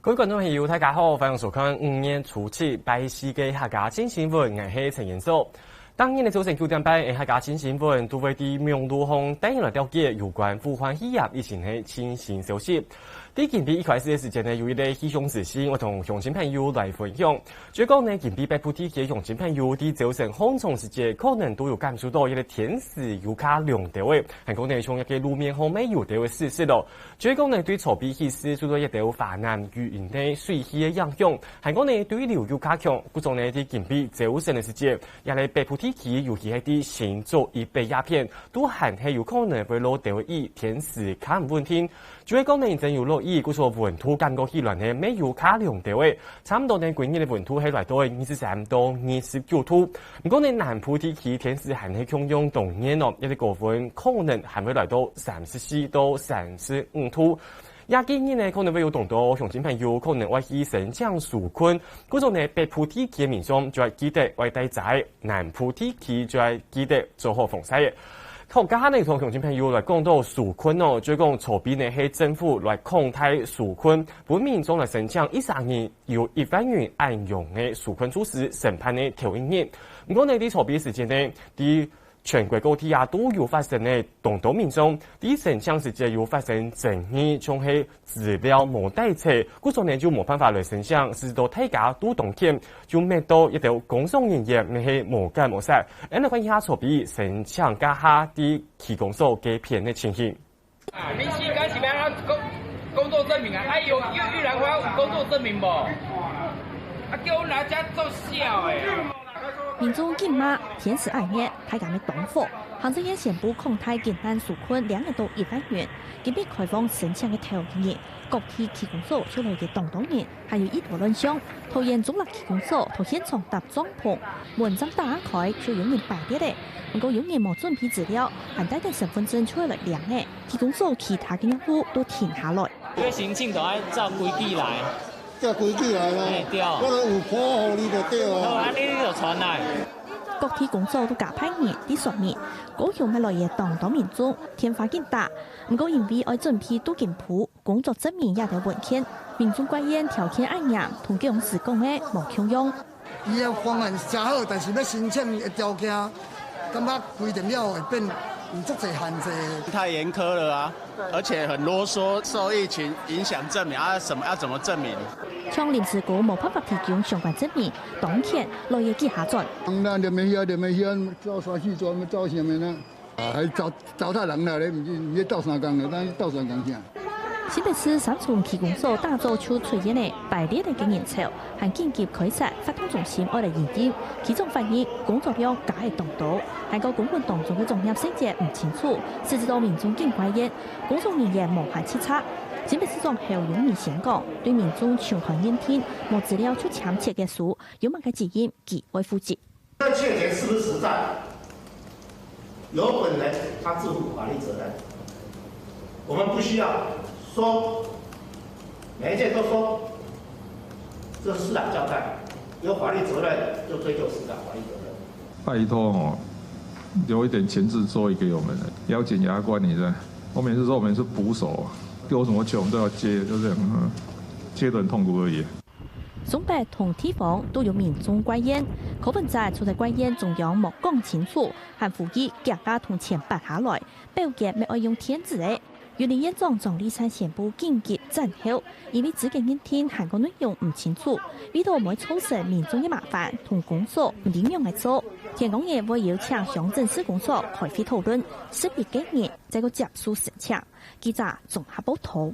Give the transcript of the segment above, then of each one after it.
各位观众朋友，大家好，欢迎收看5月初7拜四嘅客家新新闻，我是陈延寿。当年的早晨9点半，客家新新闻都会伫明路巷带来了解有关富欢喜业以前的最新消息。伫近比一开始的时间呢，有一个喜讯事情，我同乡亲朋友来分享。就讲呢，近比北部地区的乡亲朋友伫早晨很长时间，可能都有感受到一个天时油卡凉掉的，还讲呢从一个路面方面有掉的事实咯。就讲呢对草皮起司受到一条华南雨云的水气的影响，还讲呢对流油加强，故种呢伫近比早晨的时间，也来北部地区尤其係啲新竹以北鸦片，都还係有可能會落掉雨，天時卡唔穩定。就係講呢，真有落雨，故說溫度感覺起來呢，沒有卡涼掉嘅，差唔多呢，今日嘅溫度係來到23到29度。不過呢，南部地區天時還係強陽凍熱咯，一啲高溫可能還會來到34到35度。也建議呢，可能會有同到鄉親朋友可能會去新疆紓困，嗰種呢北部地區嘅民眾就係記得會帶仔，南部地區就係記得做好防曬嘅。國家呢同鄉親朋友來講到紓困哦，就講籌備呢係政府來擴大紓困，本民眾來申請13年由1萬元按用嘅紓困措施審判嘅頭一年。不過呢啲籌備時間呢，啲全國各地啊都有發生呢，同到民眾啲申請時間有發生爭議，仲係資料冇帶齊，故種呢就冇辦法來申請，甚至到大家都同見，就咩到一條公眾人員咪係冇干冇曬，咁嚟關下籌備申請家下啲區公所嘅片嘅情形。啊，你時間是咩工作證明啊？哎有玉蘭花有工作證明無？啊，叫我拿家做笑誒。民眾今罵天時暗熱，大家咪擋火。行政院宣布擴大簡單紓困2年到1萬元，今日開放申請嘅頭一年，各地區公所出來嘅動人，還有一坨亂象。桃園中立區公所頭現場搭帳篷，門針打開就有人排列嘅，不過有人冇準備資料，還帶啲身份證出來量嘅，區公所其他嘅業務都停下來。因為行政都要照規矩來。照規矩來咯，我哋有保護你就對咯。好，你就傳來。各地工作都加派人啲說明，高雄係來嘅當民眾天花勁大，唔過因為愛準備都件譜，工作證明也得文件，民眾怪厭條件按嚴，同技師講嘅冇強用。伊嘅方案真好，但是要申請嘅條件，感覺規定了會變有足濟限制。太嚴苛了啊！而且很囉嗦，受疫情影響證明啊，什麼要怎麼證明？像臨時局冇辦法提供相關證明，當天落葉記下轉。咱就沒曉，走山去轉，走什麼呢？還糟蹋人啦！你唔知鬥三工了，咱鬥三工啥？新北市三重區公所大做出出現嘅排列嘅經營潮，還緊急開設發通中心愛嚟研究，其中發現工作量假係動到，還個公文當中嘅重要細節唔清楚，甚至到民眾更怪異，工作人員無限徹查。新北市長侯友宜先講，對民眾全盤驗聽，冇資料出搶竊嘅書，有乜嘅指引，佢會負責。這竊錢是不是實在？有本人他自負法律責任，我們不需要說每一件都說，這是市長交代，有法律責任就追究市長法律責任。拜託哦，留一點錢製作給我們，要檢察官你的。我每次說我們是捕手，有什麼錢我們都要接，就這樣，接得很痛苦而已。松北同地方都有民眾怪厭，柯文哲出嚟怪厭中央冇講清楚，還呼籲大家同錢拔下來，表決咪愛用天子嘅。原林院長莊麗珊宣布緊急暫後，因為自己驗聽韓國內容唔清楚，呢度唔會造成民眾嘅麻煩，同公所唔點樣嚟做。田公爺會邀請鄉鎮市公所開會討論，識別幾年再個接受申請。記者綜合報道。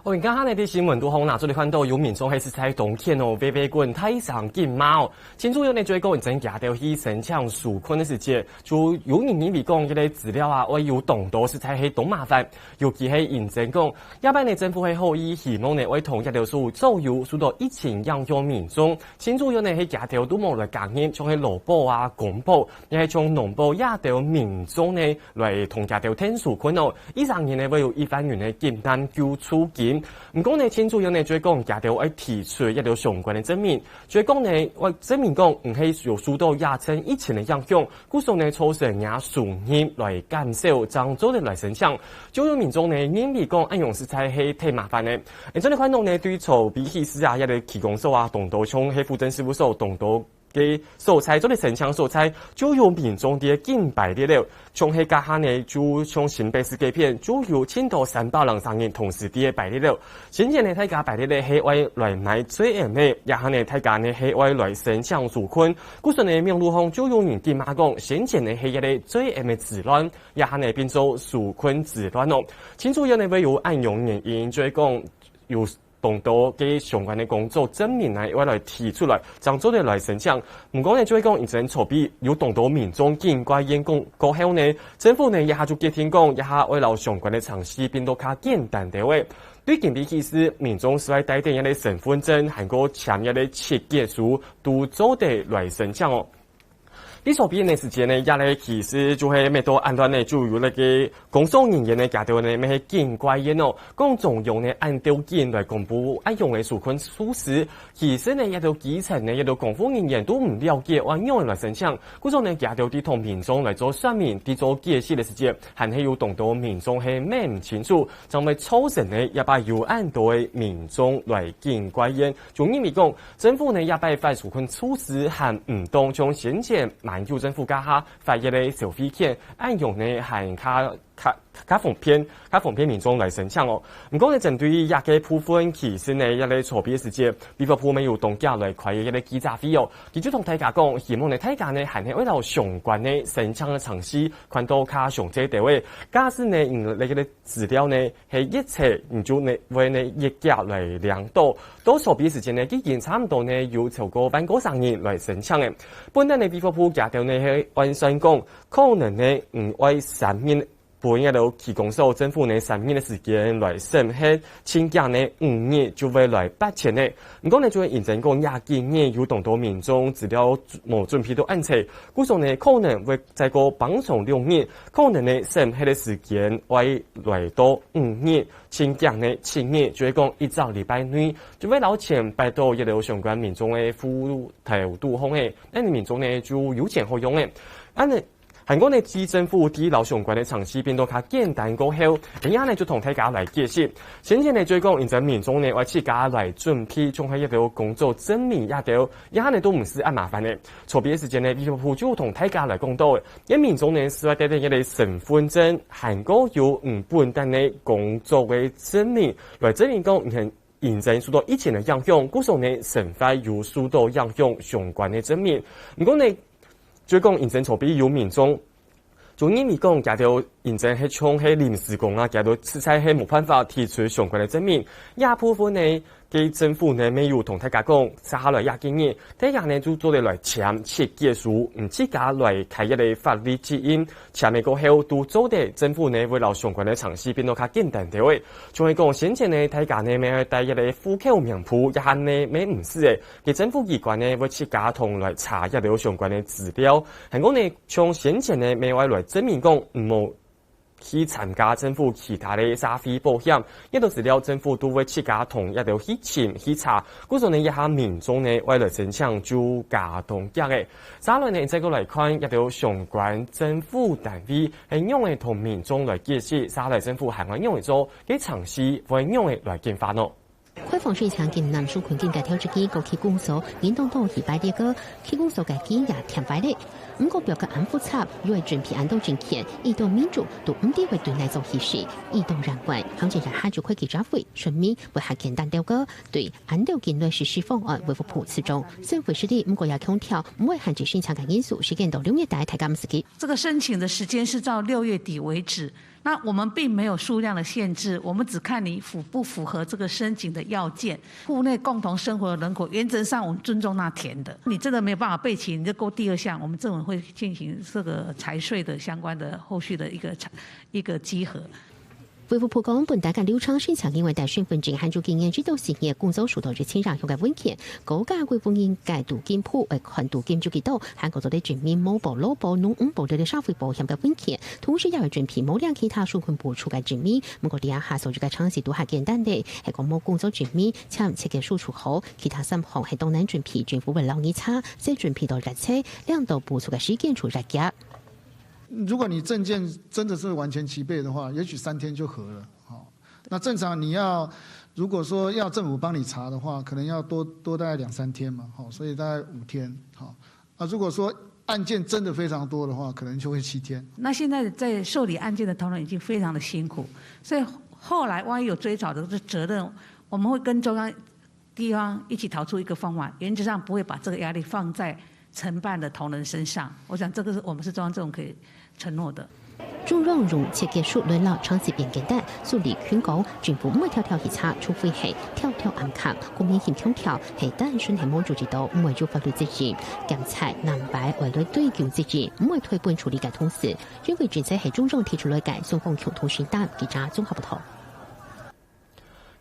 我哋家下呢啲新聞都好拿出嚟看到，有民眾係實在當天哦，微微滾太上勁貓。前主要呢最高真假掉去申請紓困嘅時節，就有人認為講嗰啲資料啊，我有動到實在係當麻煩，尤其係認真講，一般呢政府係可以希望呢為同一條數左右受到疫情影響民眾。前主要呢係假條都冇來感染，像係勞保啊、公保，又係從農保亞條民眾呢來同假條聽紓困哦。13年呢會有1萬元嘅簡單救助金。因。唔过呢，清楚有呢，就讲亚条爱提出一条相关的证明，就讲呢，我证明讲唔系有受到亚称疫情的影响，故所呢促成也数年来减少漳州的来生抢，就有民众呢认为讲安用食材系太麻烦呢。而这类款呢，对筹备起司啊，一个提供所啊，动到从黑富镇事务所动到。嘅素材做的城墙素材，就有民众的敬拜的了。从迄家下呢，就从新北市这片，就有千到300人上人同时的拜的了。先前呢，大家拜的咧，系为来买最咸的，也下呢，大家呢系为来神像纾困。故说呢，明路方就有人点马讲，先前呢系一个最咸的治乱，也下呢变做纾困治乱哦。清楚有呢会有暗用原因，就讲有。动到嘅相关的工作证明呢，我来提出来，漳州的来申请。唔过呢，就会讲以前筹备有动到民众见怪验工过后呢，政府呢一下就决定讲，一下为了相关的尝试变到较简单的位。对警备起司，民众是来带定一个身份证，还个签一个切结书，都做得来申请哦。你所编的时间呢，也咧其实就系咩多安段呢，就有那个工作人员呢，夹到呢咩系见怪验哦，讲总用呢按条件来公布按用的纾困措施，其实呢一到基层呢，一到公务人员都唔了解按用来申请，故种呢夹到啲同民众来做说明，啲做解释的时间，还系有动到民众系咩唔清楚，就咪抽成呢也把有按到的民众来见怪验，就因为讲政府呢也把发纾困措施还唔当从先前买。就政府家下发一个小费券，按用呢还较方便民众来申请哦。唔过呢，针对亚嘅部分，其实呢一个筹备时间，比方铺没有动价来开一个记者会哦。佢就同大家讲，希望呢大家呢还系为了相关的申请嘅尝试，看到较详细地位。假使呢你嘅资料呢系一切，你就呢为呢一家来量度。到筹备时间呢，已经差唔多呢有超过1,900人来申请嘅。本来呢比方铺价条呢系完善讲，可能呢唔为3年。本一路提供所政府呢3年的时间来审核，请假呢5年就会来8000呢。唔讲呢就会认真讲廿几年有动到民众资料冇准备到安测，故种呢可能会再过绑上6年，可能呢审核的时间会来到5年，请假呢7年，就会讲一早礼拜内就会捞钱摆到一路相关民众的服头度方诶，那民众呢就有钱好用诶，韩国呢，市政府啲老相关的尝试变到较简单过后，而家呢就同大家来解释。先前呢最讲，现在民众呢为自家来准备，从喺一条工作证明一条，而家呢都唔是按麻烦的。筹备时间呢，政府就同大家来讲到，因民众呢是要带一个身份证，韩国有5本单的工作的证明，来证明讲现在受到疫情的影响，故所呢省费有受到影响相关的证明。唔过呢。最讲现在筹备有民众，就因为讲夹到现在系从系临时工啊，夹到实在系冇办法提出相关的证明，也部分呢，嘅政府呢没有同大家讲，接下来廿几年，大家呢就做嚟来签切结书，唔自家来开一个法律指引，签嘅过后都做的政府呢为了相关的尝试变到较简单啲位，仲系讲先前呢大家呢咪带一个户口名簿，一下呢咪唔是嘅，嘅政府机关呢会自家同来查一条相关的资料，系讲呢从先前呢咪话来证明讲唔冇。去参加政府其他的社会保险，一到资料政府都会自家同一条去签去查，故所呢一下民众呢为了申请就加同夹嘅。再来呢再过来看一条相关政府单位系用嚟同民众来解释，再来政府系我用嚟做嘅尝试，会用嚟来进发咯。开放市场今南属困境嘅挑自己，个去公所引动到2百个去公所嘅机也填摆咧。唔过表格按复杂，因为准备按到证件，移动民主都唔啲会对内做显示，移动人为，行政人下就会记者会，顺便为下简单了解对按条件内实施方案维护普次中，政府是的唔过也空调，唔会限制申请嘅因素，时间到6月底睇咁時这个申请的时间是到6月底为止。那我们并没有数量的限制，我们只看你符不符合这个申请的要件。户内共同生活的人口，原则上我们尊重那填的。你真的没有办法备齐，你就勾第2项，我们政府会进行这个财税的相关的后续的一个稽核。恢复曝光本大家流畅申請因為大身份證handle經驗指導事業工作數到日前讓向嘅文件，高價貴風應該度檢鋪為寬度檢就幾多，韓國做啲全面冇保勞保農五保的社會保險嘅文件，同時也會準備冇量其他數款部出嘅證明，不過啲下數嘅嘗試都係簡單嘅，係講冇工作證明，且唔設計輸出口，其他3項係當然準備政府為勞你差，再準備到日車兩度部出嘅時間出日價。如果你證件真的是完全齊備的話，也許3天就合了。好，那正常你要如果說要政府幫你查的話，可能要多大概2-3天嘛。好，所以大概5天。好，啊，如果說案件真的非常多的話，可能就會7天。那現在在受理案件的同仁已經非常的辛苦，所以後來萬一有追討的責任，我們會跟中央地方一起討出一個方案，原則上不會把這個壓力放在承辦的同仁身上。我想這個是我們是中央政府可以承諾的。中央用設計書論落長時變簡單，處理勸告政府唔會條條去查，除非係條條暗卡，公明顯條條係單純係冇做知道，唔會做法律責任，檢察南白為來對救責任，唔會推本處理嘅同時，認為這些係中央提出來嘅雙方共同承擔，記者綜合報道。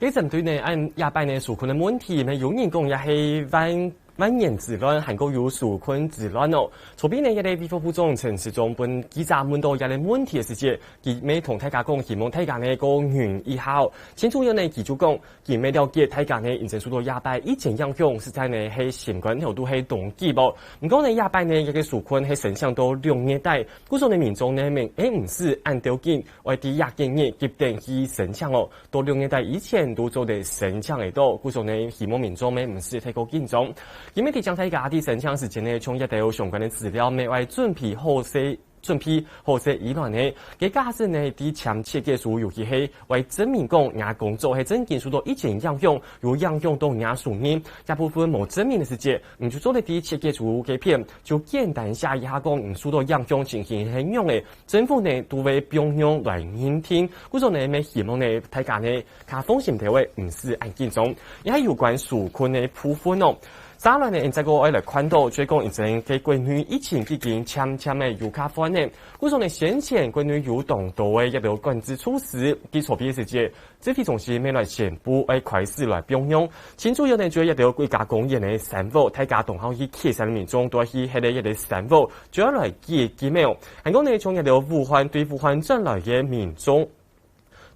佢針對呢按亞拜呢紓困的問題，呢有人講也係萬年之亂，韓國有紓困之亂哦。左邊呢，一個衛福部長陳時中本記者問到一個問題嘅時節，佢咪同大家講，希望大家呢個願意好。前主要呢，佢就講，佢咪了解大家呢，現在數到亞拜以前影響實在呢係新冠後都係冬季噃。唔講呢亞拜呢一個紓困係成長到2年代，故說呢民眾呢明唔是按條件為啲亞建議決定去成長哦。到2年代以前都做得成長嘅多，故說呢希望民眾呢唔是太過緊張。因為啲將大家啲成長時間呢，從一啲有相關嘅資料，未為準備好些以來呢，嘅假設呢啲簽設計書尤其係為證明講亞工作係真件數到以前影響，有影響到亞數年，一部分冇證明嘅時節，唔就做啲啲設計書嘅片，就簡單下一下講唔數到影響情形係樣嘅，政府呢都會平壤來聆聽，故說呢咪希望呢大家呢卡風險地位唔是按緊張，也係有關紓困嘅部分哦。三來呢，現在個我來看到，最講已經嘅關於疫情期間簽嘅有卡方呢，故說呢先前關於有動到嘅一條管制措施，基礎邊時節，指揮中心未來宣布誒開始來平壤，前主要呢就一條國家公園嘅山坡，大家同行去騎山嘅民眾都去喺呢一條山坡，主要來記名。韓國呢從一條武漢對武漢轉來嘅民眾，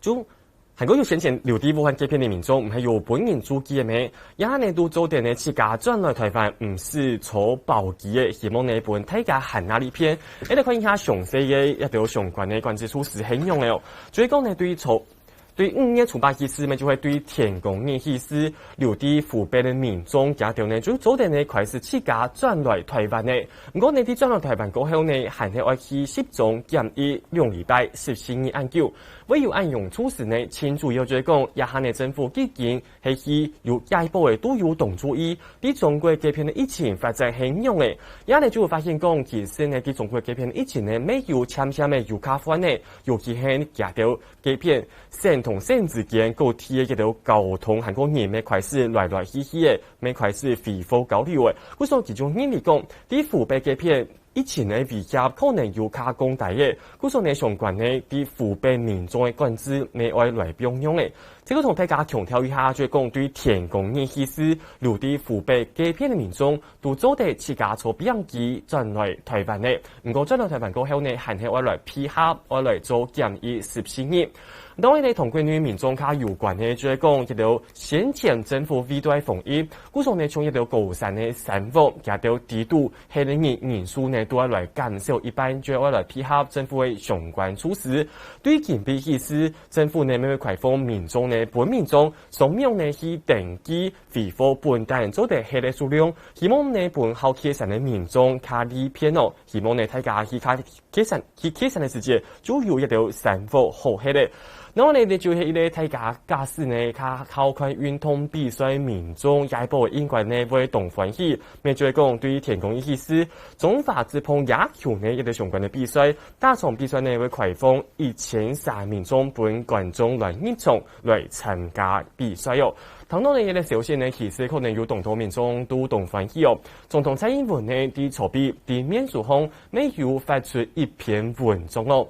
就韓國有先前留啲武漢這片的民眾，唔係有本人主機嘅咩？也呢都做定呢自家轉來台灣，唔是坐包機嘅，希望呢本大家行哪裡片？你哋看一下詳細嘅一條相關嘅管制措施係用嘅哦。最講呢對5月初8日時咪就會對天公爺意思留啲湖北嘅民眾家條呢，就做定呢開始自家轉來台灣呢。唔過呢啲轉來台灣過後呢，還係愛去集中檢疫2禮拜14日按久。唯有按用措施呢，前主要就係講，也係呢政府基金係去有下一步嘅都有動注意，啲中國這片嘅疫情發展係用嘅，也呢就會發現講，其實呢啲中國這片疫情呢，沒有簽下嘅有卡關呢，尤其係夾條這片縣同縣之間個體嘅條交通，韓國人咪開始來來去去嘅，咪開始恢復交流嘅，故所其中人嚟講，啲湖北這片以前呢，危險可能有卡工大嘅，故所呢相關呢啲湖北民眾嘅管制未愛來平壤嘅。這個同大家強調一下，就係講對天公爺意思，留啲湖北這片嘅民眾都做得自家坐飛機轉來台灣嘅。唔過轉來台灣過後呢，還係愛來配合，愛來做檢疫14日。當然呢，同關於民眾卡有關嘅，就係講一條先前政府為對防疫，故所呢從一條高山嘅山坡，一條低度，係呢人數呢都要來減少一半，就要來配合政府嘅相關措施。對檢疫意思，政府呢咪會開放民眾呢本民眾掃描呢去登記回復本單做的係嘅數量，希望呢本好企山嘅民眾卡呢片哦，希望呢大家去卡企山嘅時節，就有一條山坡好係嘅。然後呢，就係一個大家假使呢，靠看運動比賽民眾也部應該呢會同歡喜，咪就係講對於天公爺意思，中華職棒野球呢一個相關的比賽，大場比賽呢會開放1300民眾本觀眾來入場來參加比賽哦。當然呢，一個小事呢，其實可能有同多民眾都同歡喜哦。總統蔡英文呢，啲籌備啲面書上，沒有發出一篇文章哦。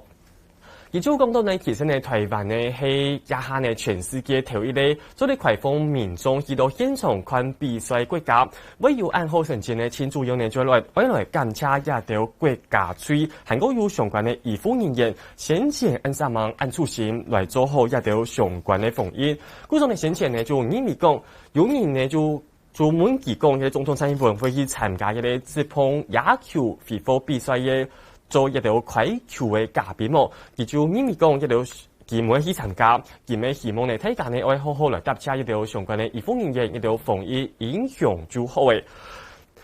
佢就講到呢，其實呢，台灣呢係一下呢全世界頭一個做啲開放民眾去到現場看比賽國家，為要按好成績呢，請主要呢就來檢查一條國家隊，韓國有相關的醫護人員先前按3萬按出行來做好一條相關的防疫。故種呢先前呢就認為講，有人呢就問佢講，嘅總統蔡英文會去參加一個直碰野球非法比賽嘅。做一條快球嘅嘉賓喎，佢就認為講一條佢唔會去參加，佢咪希望呢大家呢會好好來搭車一條相關嘅醫護人員一條防疫影響就好嘅。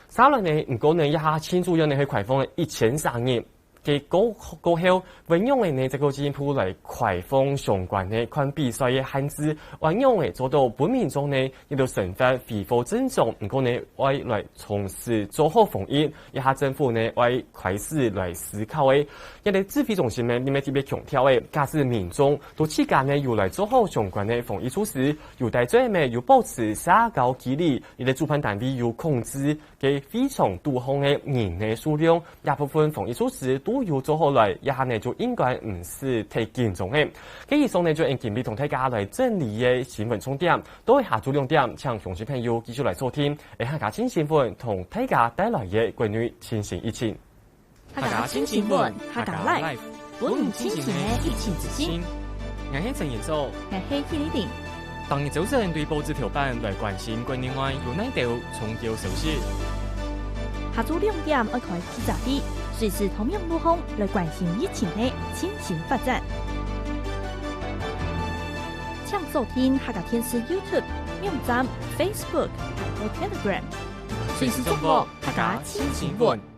稍來呢，唔過呢一下千主任呢去開放嘅1300人嘅過後，運用嘅呢這個政府來開放相關嘅看比賽嘅限制，運用嘅做到本民眾呢一條成法非法正常，唔過呢會來從事做好防疫，一下政府呢會開始來思考嘅，一啲指揮中心呢，你咪特別強調嘅，假使民眾到期間呢要來做好相關嘅防疫措施，要帶最尾要保持社交距離，你哋主辦單位要控制嘅非常多項嘅人嘅數量，一部分防疫措施都要做好來，一下呢就應該唔是太嚴重嘅。以上呢就用簡筆同大家來整理嘅新聞重點，都係下晝2點，請鄉親朋友繼續來收聽，下家新新聞同大家帶來嘅關於情形疫情。下家新新聞，下家 live， 本唔清前嘅疫情之先。我係陳彥祖，我係許麗玲。當日早晨對報紙頭版來關心國內外有哪條重要消息。下晝2點要開記者會，隨時同樣路況來關心疫情嘅情形發展。請收聽下個電視 YouTube、網站、Facebook 和 Telegram，隨時掌握下個新新聞。